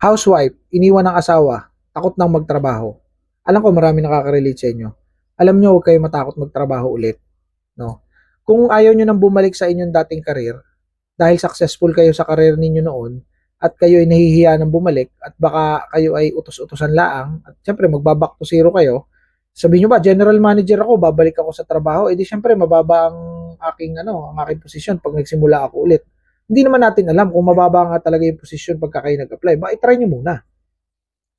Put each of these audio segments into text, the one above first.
Housewife, iniwan ng asawa, takot nang magtrabaho. Alam ko marami nakaka-relate sa inyo. Alam nyo, huwag kayo matakot magtrabaho ulit. No? Kung ayaw nyo nang bumalik sa inyong dating karir, dahil successful kayo sa karir ninyo noon, at kayo ay nahihiya ng bumalik, at baka kayo ay utos-utosan laang, at syempre magbaback to zero kayo, sabihin nyo ba, general manager ako, babalik ako sa trabaho, edi syempre mababa ang aking posisyon pag nagsimula ako ulit. Hindi naman natin alam kung mababa nga talaga yung posisyon pagka kayo nag-apply. Ba, i-try nyo muna.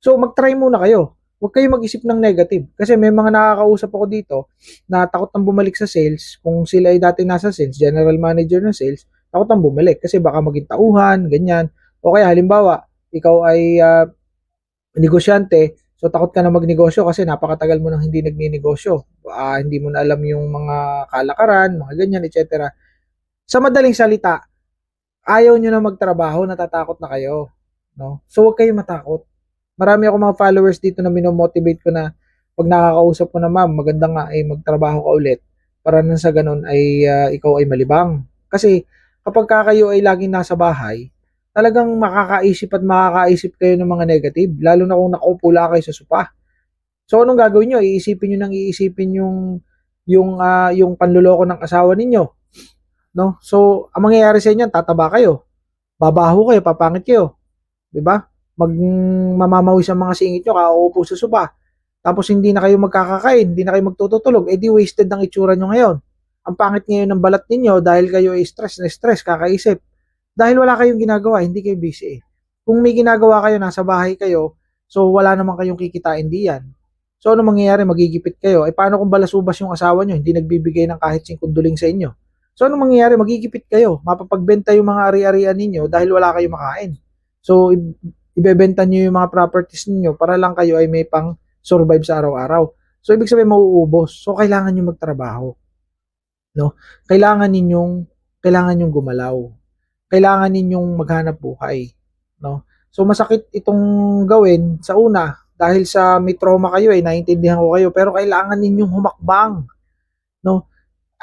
So, mag-try muna kayo. Huwag kayo mag-isip ng negative. Kasi may mga nakakausap ako dito na takot nang bumalik sa sales. Kung sila ay dati nasa sales, general manager ng sales, takot nang bumalik. Kasi baka maging tauhan, ganyan. O kaya halimbawa, ikaw ay negosyante, so takot ka na magnegosyo kasi napakatagal mo nang hindi nagninegosyo. Hindi mo na alam yung mga kalakaran, mga ganyan, etc. Sa madaling salita, ayaw nyo na magtrabaho, natatakot na kayo. No? So huwag kayo matakot. Marami ako mga followers dito na minomotivate ko na pag nakakausap ko na ma'am, maganda nga ay magtrabaho ka ulit para nang sa ganun ay ikaw ay malibang. Kasi kapag kayo ay laging nasa bahay, talagang makakaisip at makakaisip kayo ng mga negative, lalo na kung nakaupo lang kayo sa sopa. So anong gagawin nyo? Iisipin nyo nang iisipin yung panluloko ng asawa ninyo. No? So, ang mangyayari sa inyo, tataba kayo, babaho kayo, papangit kayo, 'di ba? Mamamawis ang mga singit nyo, kakaupo sa sopa. Tapos hindi na kayo magkakakain, hindi na kayo magtutulog, edi wasted ang itsura nyo ngayon. Ang pangit ngayon ng balat ninyo dahil kayo ay stress na stress, kakaisip. Dahil wala kayong ginagawa, hindi kayo busy. Kung may ginagawa kayo, nasa bahay kayo, so wala naman kayong kikitain diyan. So ano mangyayari? Magigipit kayo. Paano kung balasubas yung asawa nyo, hindi nagbibigay ng kahit singkunduling sa inyo? So ano mangyayari? Magigipit kayo. Mapapagbenta yung mga ari-arian ninyo dahil wala kayong makain. So ibebenta nyo yung mga properties ninyo para lang kayo ay may pang survive sa araw-araw. So ibig sabihin mauubos. So kailangan nyo magtrabaho, no? Kailangan ninyong gumalaw. Kailangan ninyong maghanap buhay, no? So masakit itong gawin sa una dahil sa may trauma kayo, naiintindihan ko kayo, pero kailangan ninyong humakbang, no?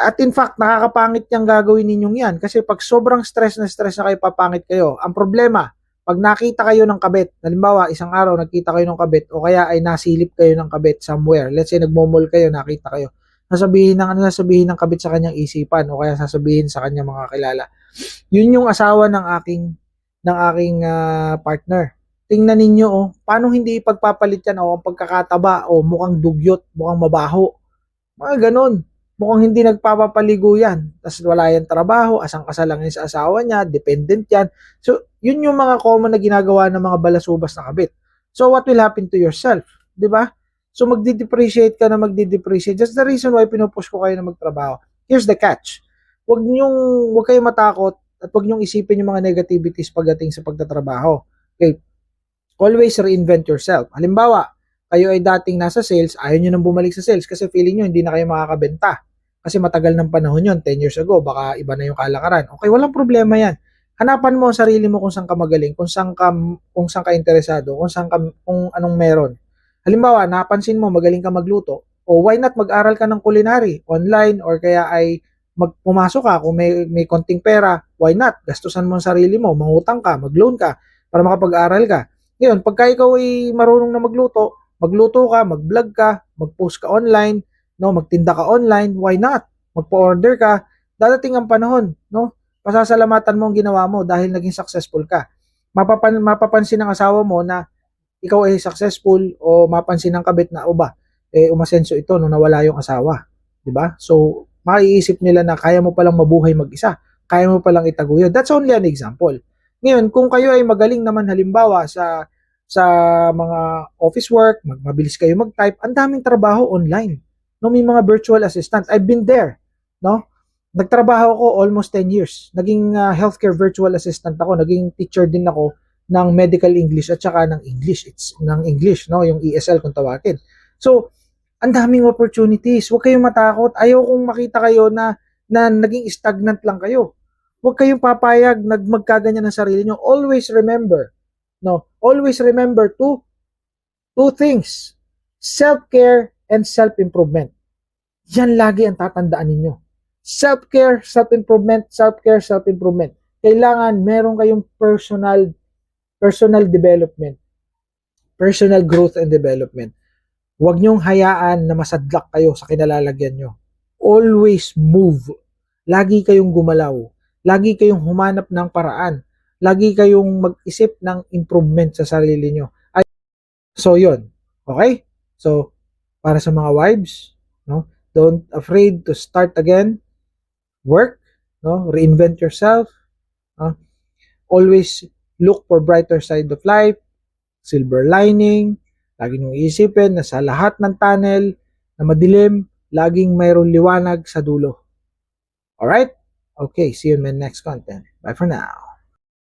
At in fact, nakakapangit yung gagawin ninyong yan kasi pag sobrang stress na kayo, papangit kayo. Ang problema, pag nakita kayo ng kabit, halimbawa isang araw nakita kayo ng kabit o kaya ay nasilip kayo ng kabit somewhere, let's say nagmomol kayo, nakita kayo, sasabihin ng kabit sa kanyang isipan o kaya sasabihin sa kanyang mga kilala, yun yung asawa ng aking partner. Tingnan ninyo, paano hindi ipagpapalit yan, ang pagkakataba, mukhang dugyot, mukhang mabaho, mga ganun. Mukhang hindi nagpapapaligo yan. Tapos wala yan trabaho, asang-asa lang yan sa asawa niya, dependent yan. So, yun yung mga common na ginagawa ng mga balasubas na kabit. So, what will happen to yourself? Di ba? So, magdi-depreciate ka na magdi-depreciate. That's the reason why pinupush ko kayo na magtrabaho. Here's the catch. Huwag kayong matakot at huwag niyong isipin yung mga negativities pagdating sa pagtatrabaho. Okay? Always reinvent yourself. Halimbawa, kayo ay dating nasa sales, ayaw nyo nang bumalik sa sales kasi feeling nyo hindi na kayo makakabenta. Kasi matagal ng panahon yun, 10 years ago, baka iba na yung kalakaran. Okay, walang problema yan. Hanapan mo ang sarili mo kung saan ka magaling, kung saan ka interesado, kung anong meron. Halimbawa, napansin mo magaling ka magluto, o why not mag-aral ka ng culinary online or kaya ay pumasok ka kung may konting pera, why not? Gastusan mo ang sarili mo, mangutang ka, mag-loan ka para makapag-aral ka. Ngayon, pagka ikaw ay marunong na magluto ka, mag-vlog ka, mag-post ka online, no, magtinda ka online, why not? Magpo-order ka, dadating ang panahon, no? Pasasalamatan mo ang ginawa mo dahil naging successful ka. Mapapansin ng asawa mo na ikaw ay successful o mapansin ng kabit na umasenso ito nung nawala yung asawa, 'di ba? So, maiisip nila na kaya mo palang mabuhay mag-isa, kaya mo palang itaguyod. That's only an example. Ngayon, kung kayo ay magaling naman halimbawa sa mga office work, mabilis kayo mag-type, ang daming trabaho online. No, may mga virtual assistant. I've been there, no? Nagtrabaho ako almost 10 years. Naging healthcare virtual assistant ako, naging teacher din ako ng medical English at saka ng English. It's ng English, no, yung ESL kung tawagin. So, ang daming opportunities. Huwag kayong matakot. Ayaw kong makita kayo na naging stagnant lang kayo. Huwag kayong papayag magkaganyan ng sarili nyo. Always remember, no? Always remember two things. Self-care and self-improvement. Yan lagi ang tatandaan ninyo. Self-care, self-improvement, self-care, self-improvement. Kailangan meron kayong personal personal development, personal growth and development. Huwag niyong hayaan na masadlak kayo sa kinalalagyan nyo. Always move. Lagi kayong gumalaw. Lagi kayong humanap ng paraan. Lagi kayong mag-isip ng improvement sa sarili nyo. So, yun. Okay? So, para sa mga wives, no? Don't afraid to start again. Work, no? Reinvent yourself. No? Always look for brighter side of life. Silver lining. Lagi niyong isipin na sa lahat ng tunnel na madilim, laging mayroong liwanag sa dulo. Alright? Okay, see you in my next content. Bye for now.